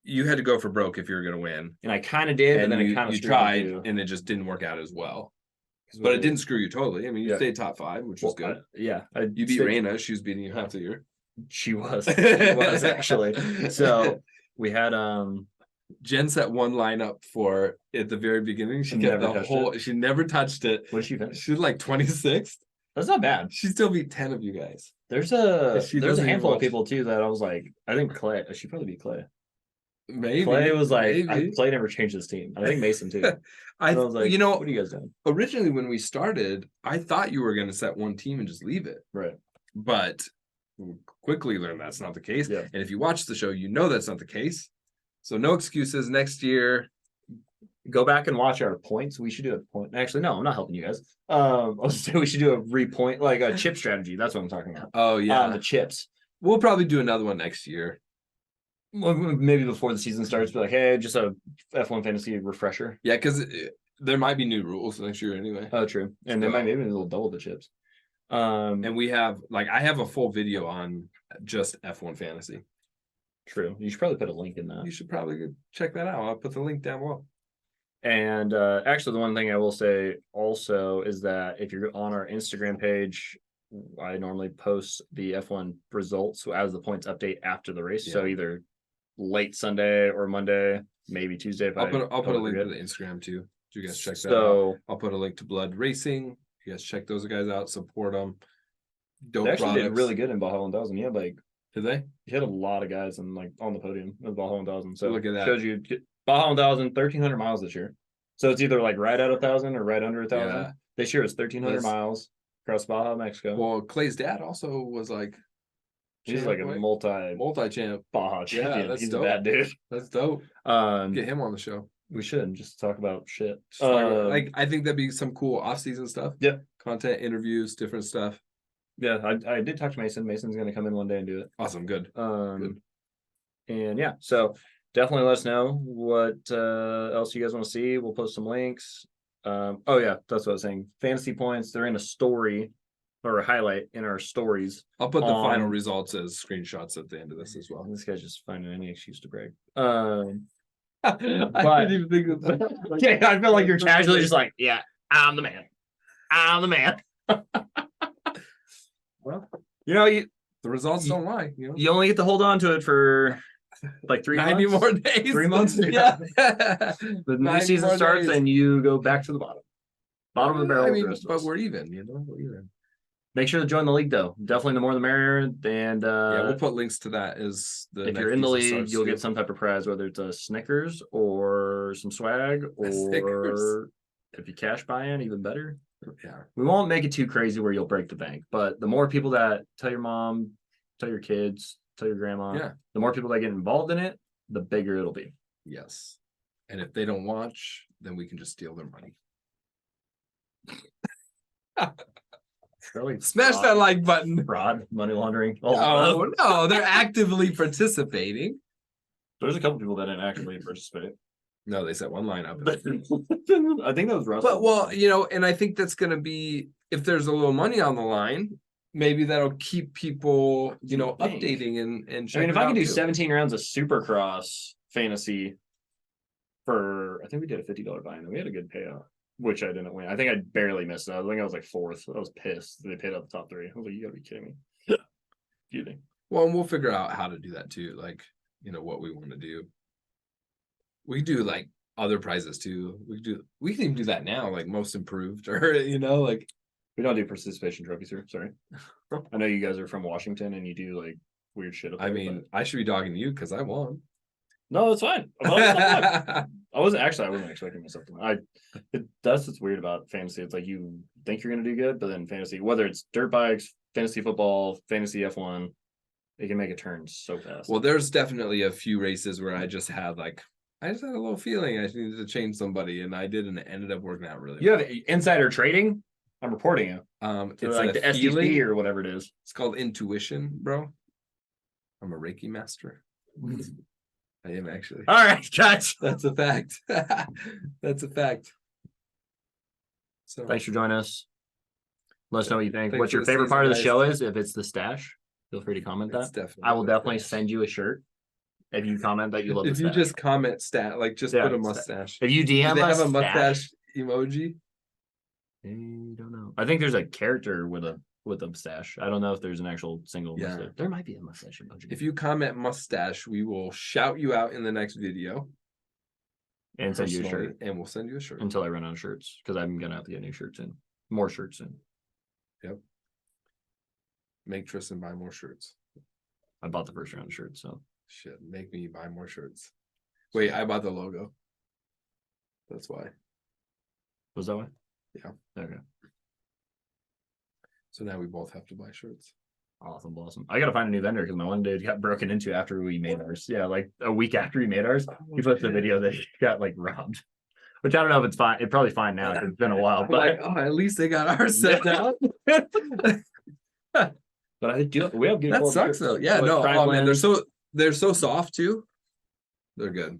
you had to go for broke if you were going to win, and I kind of did, and then it kind of you tried, and it just didn't work out as well. But it didn't screw you totally. I mean, you Yeah. stayed top 5, which was good. You beat Raina. She was beating you half the year. She was actually. So we had Jen set one lineup for at the very beginning. She kept never the touched whole. She never touched it. what did she finish? She was like 26th. That's not bad. She still beat 10 of you guys. There's She a doesn't even handful of watch. people too that I was like, I think Clay. She probably beat Clay. Maybe Clay was like, maybe. Clay never changed his team. I think Mason too. I And I was like, you know, what are you guys doing? originally when we started, I thought you were going to set one team and just leave it, Right. but we quickly learned that's not the case. Yeah. And if you watch the show, you know that's not the case. So no excuses. Next year, Go back and watch our points. We should do a point. Actually, no, I'm not helping you guys. I was saying we should do a repoint, like a chip strategy. That's what I'm talking about. oh yeah, The chips. we'll probably do another one next year. Well, maybe before the season starts, be like, hey, just a F1 fantasy refresher. Yeah, because there might be new rules next year anyway. Oh, true. And they might maybe a little double the chips. And we have I have a full video on just F1 fantasy. True. You should probably put a link in that. You should probably go check that out. I'll put the link down below. And actually, the one thing I will say also is that if you're on our Instagram page, I normally post the F1 results as the points update after the race. Yeah. So either late Sunday or Monday, maybe Tuesday. If I'll put a totally link to forget. the Instagram too. You guys check that out. So I'll put a link to Blood Racing. You guys check those guys out. Support them. Dope they actually products. did really good in Baja 1000. Yeah, like Did they? you had a lot of guys and like on the podium in Baja 1000. So Look at that. shows you Baja 1000, 1,300 miles this year. So it's either like right at 1,000 or right under 1,000. Yeah. This year it's 1,300 That's- miles across Baja, Mexico. Well, Clay's dad also was like He's like a multi-champ. Baja champion. that's He's dope. a bad dude. That's dope. Um, Get him on the show. we should just talk about shit. Just like I think that'd be some cool off-season stuff. Yeah. Content, interviews, different stuff. Yeah, I did talk to Mason. Mason's gonna come in one day and do it. Awesome. Good. And yeah, so definitely let us know what else you guys want to see. We'll post some links. Oh yeah, that's what I was saying. Fantasy points, they're in a story or a highlight in our stories. I'll put the final on- results as screenshots at the end of this as well. This guy's just finding any excuse to brag. I But- didn't even think of that. Okay, I feel like you're casually just like, yeah, I'm the man. I'm the man. Well, You know, the results don't lie. You know, you only get to hold on to it for like 3 90 months. more days. 3 months? Yeah. The new 90 season more starts days. and you go back to the bottom. Bottom of the barrel. I with the mean, rest of but us. we're even. You know, we're even. Make sure to join the league though. Definitely the more the merrier. And Yeah, we'll put links to that as the. if next you're in the season league, starts, you'll too. get some type of prize, whether it's a Snickers or some swag, or Snickers. if you cash buy in, even better. Yeah. We won't make it too crazy where you'll break the bank, but the more people that tell your mom, tell your kids, tell your grandma, Yeah. the more people that get involved in it, the bigger it'll be. Yes. And if they don't watch, then we can just steal their money. Really Smash fraud- that like button. fraud, money laundering. all Oh of no, they're actively participating. There's a couple people that didn't actually participate. No, they set one line up. I think that was Russell. But well, you know, and I think that's gonna be if there's a little money on the line, maybe that'll keep people, you know, Think. updating and I mean, checking if I it can out, do too. 17 rounds of Supercross fantasy for, I think we did a $50 buy-in, and we had a good payout, which I didn't win. I think I barely missed it. I think I was like fourth. I was pissed. They paid out the top 3. I was like, you gotta be kidding me. Kidding. Well, and we'll figure out how to do that too. Like, you know, what we want to do. We do like other prizes too. We can even do that now, like most improved, or you know, like We don't do participation trophies here. Sorry. I know you guys are from Washington and you do like weird shit. Up I there, mean, I should be dogging you because I won. no, it's fine. I wasn't expecting myself to win. That's what's weird about fantasy. It's like you think you're gonna do good, but then fantasy, whether it's dirt bikes, fantasy football, fantasy F1, it can make a turn so fast. Well, there's definitely a few races where I just had a little feeling I needed to change somebody, and I did, and it ended up working out really you well. have insider trading. I'm reporting you. It's To like a the SEC feeling. or whatever it is. It's called intuition, bro. I'm a Reiki master. I am actually. All right, guys. That's a fact. That's a fact. So Thanks for joining us. Let us know what you think. Thanks What for your the favorite season, part of the guys. show is. If it's the stash, feel free to comment it's that. definitely I will the definitely stash. send you a shirt if you comment that you love the If you stash. just comment stat, like just Yeah, put a sta- mustache. If you Do DM they us have a stash, mustache emoji? I don't know. I think there's a character with a mustache. I don't know if there's an actual single Yeah. mustache. There might be a mustache emoji. If you comment mustache, we will shout you out in the next video. And send you a personally, shirt and we'll send you a shirt. until I run out of shirts because I'm gonna have to get new shirts in, more shirts in. Yep. Make Tristan buy more shirts. I bought the first round of shirts, so Shit, make me buy more shirts. Wait, I bought the logo. That's why. was that way? Yeah. Okay. So now we both have to buy shirts. Awesome. I gotta find a new vendor because my one dude got broken into after we made ours. Yeah, like a week after we made ours, he posted a video that he got like robbed. Which I don't know if it's fine. It's probably fine now. 'Cause it's been a while, I'm but like, oh, at least they got ours set down. but I do. We have good. That quality sucks shirts. though. Yeah, Like no, oh man, Franklin. they're so soft too. They're good.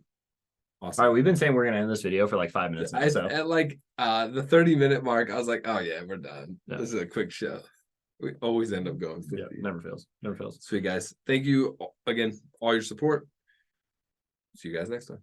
Awesome. All right, we've been saying we're gonna end this video for like 5 minutes now. So At like the 30-minute mark, I was like, oh yeah, we're done. Yeah. This is a quick show. We always end up going 50. yeah, never fails. Never fails. Sweet guys. Thank you again, all your support. See you guys next time.